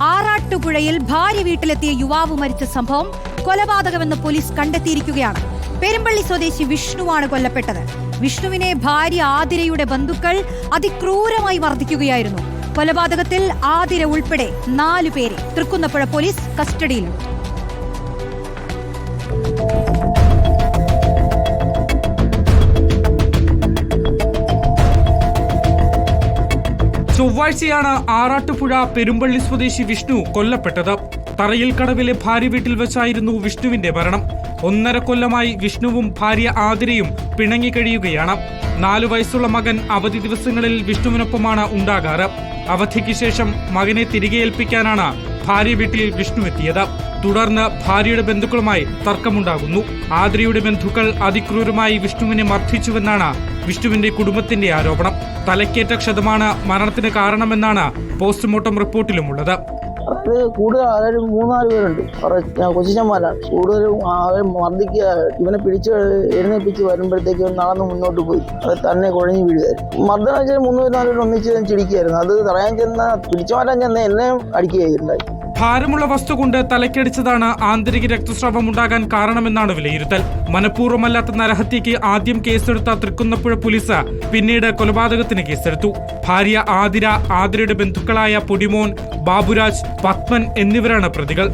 ആറാട്ടുപുഴയിൽ ഭാര്യ വീട്ടിലെത്തിയ യുവാവ് മരിച്ച സംഭവം കൊലപാതകമെന്ന് പോലീസ് കണ്ടെത്തിയിരിക്കുകയാണ്. പെരുമ്പള്ളി സ്വദേശി വിഷ്ണുവാണ് കൊല്ലപ്പെട്ടത്. വിഷ്ണുവിനെ ഭാര്യ ആതിരയുടെ ബന്ധുക്കൾ അതിക്രൂരമായി മർദ്ദിക്കുകയായിരുന്നു. കൊലപാതകത്തിൽ ആതിര ഉൾപ്പെടെ 4 പേരെ തൃക്കുന്നപ്പുഴ പോലീസ് കസ്റ്റഡിയിലുണ്ട്. ചൊവ്വാഴ്ചയാണ് ആറാട്ടുപുഴ പെരുമ്പള്ളി സ്വദേശി വിഷ്ണു കൊല്ലപ്പെട്ടത്. തറയിൽ കടവിലെ ഭാര്യ വീട്ടിൽ വെച്ചായിരുന്നു വിഷ്ണുവിന്റെ മരണം. 1.5 കൊല്ലമായി വിഷ്ണുവും ഭാര്യ ആതിരയും പിണങ്ങി കഴിയുകയാണ്. 4 വയസ്സുള്ള മകൻ അവധി ദിവസങ്ങളിൽ വിഷ്ണുവിനൊപ്പമാണ് ഉണ്ടാകാറ്. അവധിക്ക് ശേഷം മകനെ തിരികെ ഏൽപ്പിക്കാനാണ് ഭാര്യ വീട്ടിൽ വിഷ്ണു എത്തിയത്. തുടർന്ന് ഭാര്യയുടെ ബന്ധുക്കളുമായി തർക്കമുണ്ടാകുന്നു. ആതിരയുടെ ബന്ധുക്കൾ അതിക്രൂരമായി വിഷ്ണുവിനെ മർദ്ദിച്ചുവെന്നാണ് വിഷ്ണുവിന്റെ കുടുംബത്തിന്റെ ആരോപണം. തലക്കേറ്റ ക്ഷതമാണ് മരണത്തിന് കാരണമെന്നാണ് പോസ്റ്റ്മോർട്ടം റിപ്പോർട്ടിലുമുള്ളത്. അത് കൂടുതൽ 3-4 പേരുണ്ട്. കൊച്ചിച്ചന്മാരാണ് കൂടുതലും. മർദ്ദിക്കുക, ഇവനെ പിടിച്ച് എഴുന്നേപ്പിച്ച് വരുമ്പോഴത്തേക്കും നടന്ന് മുന്നോട്ട് പോയി അത് തന്നെ കുഴഞ്ഞു വീഴുകയായിരുന്നു. മർദ്ദനം വെച്ചാൽ 3-4 പേര് ഒന്നിച്ച് ചിരിക്കുകയായിരുന്നു. അത് തടയാൻ ചെന്ന പിടിച്ചു മാറ്റാൻ ചെന്ന എന്നെയും അടിക്കുകയുണ്ടായി. ഭാരമുള്ള വസ്തു കൊണ്ട് തലക്കടിച്ചതാണ് ആന്തരിക രക്തസ്രാവം ഉണ്ടാകാൻ കാരണമെന്നാണ് വിലയിരുത്തൽ. മനഃപൂർവ്വമല്ലാത്ത നരഹത്യക്ക് ആദ്യം കേസെടുത്ത തൃക്കുന്നപ്പുഴ പോലീസ് പിന്നീട് കൊലപാതകത്തിന് കേസെടുത്തു. ഭാര്യ ആതിരയുടെ ബന്ധുക്കളായ പൊടിമോൻ, ബാബുരാജ്, പത്മൻ എന്നിവരാണ് പ്രതികൾ.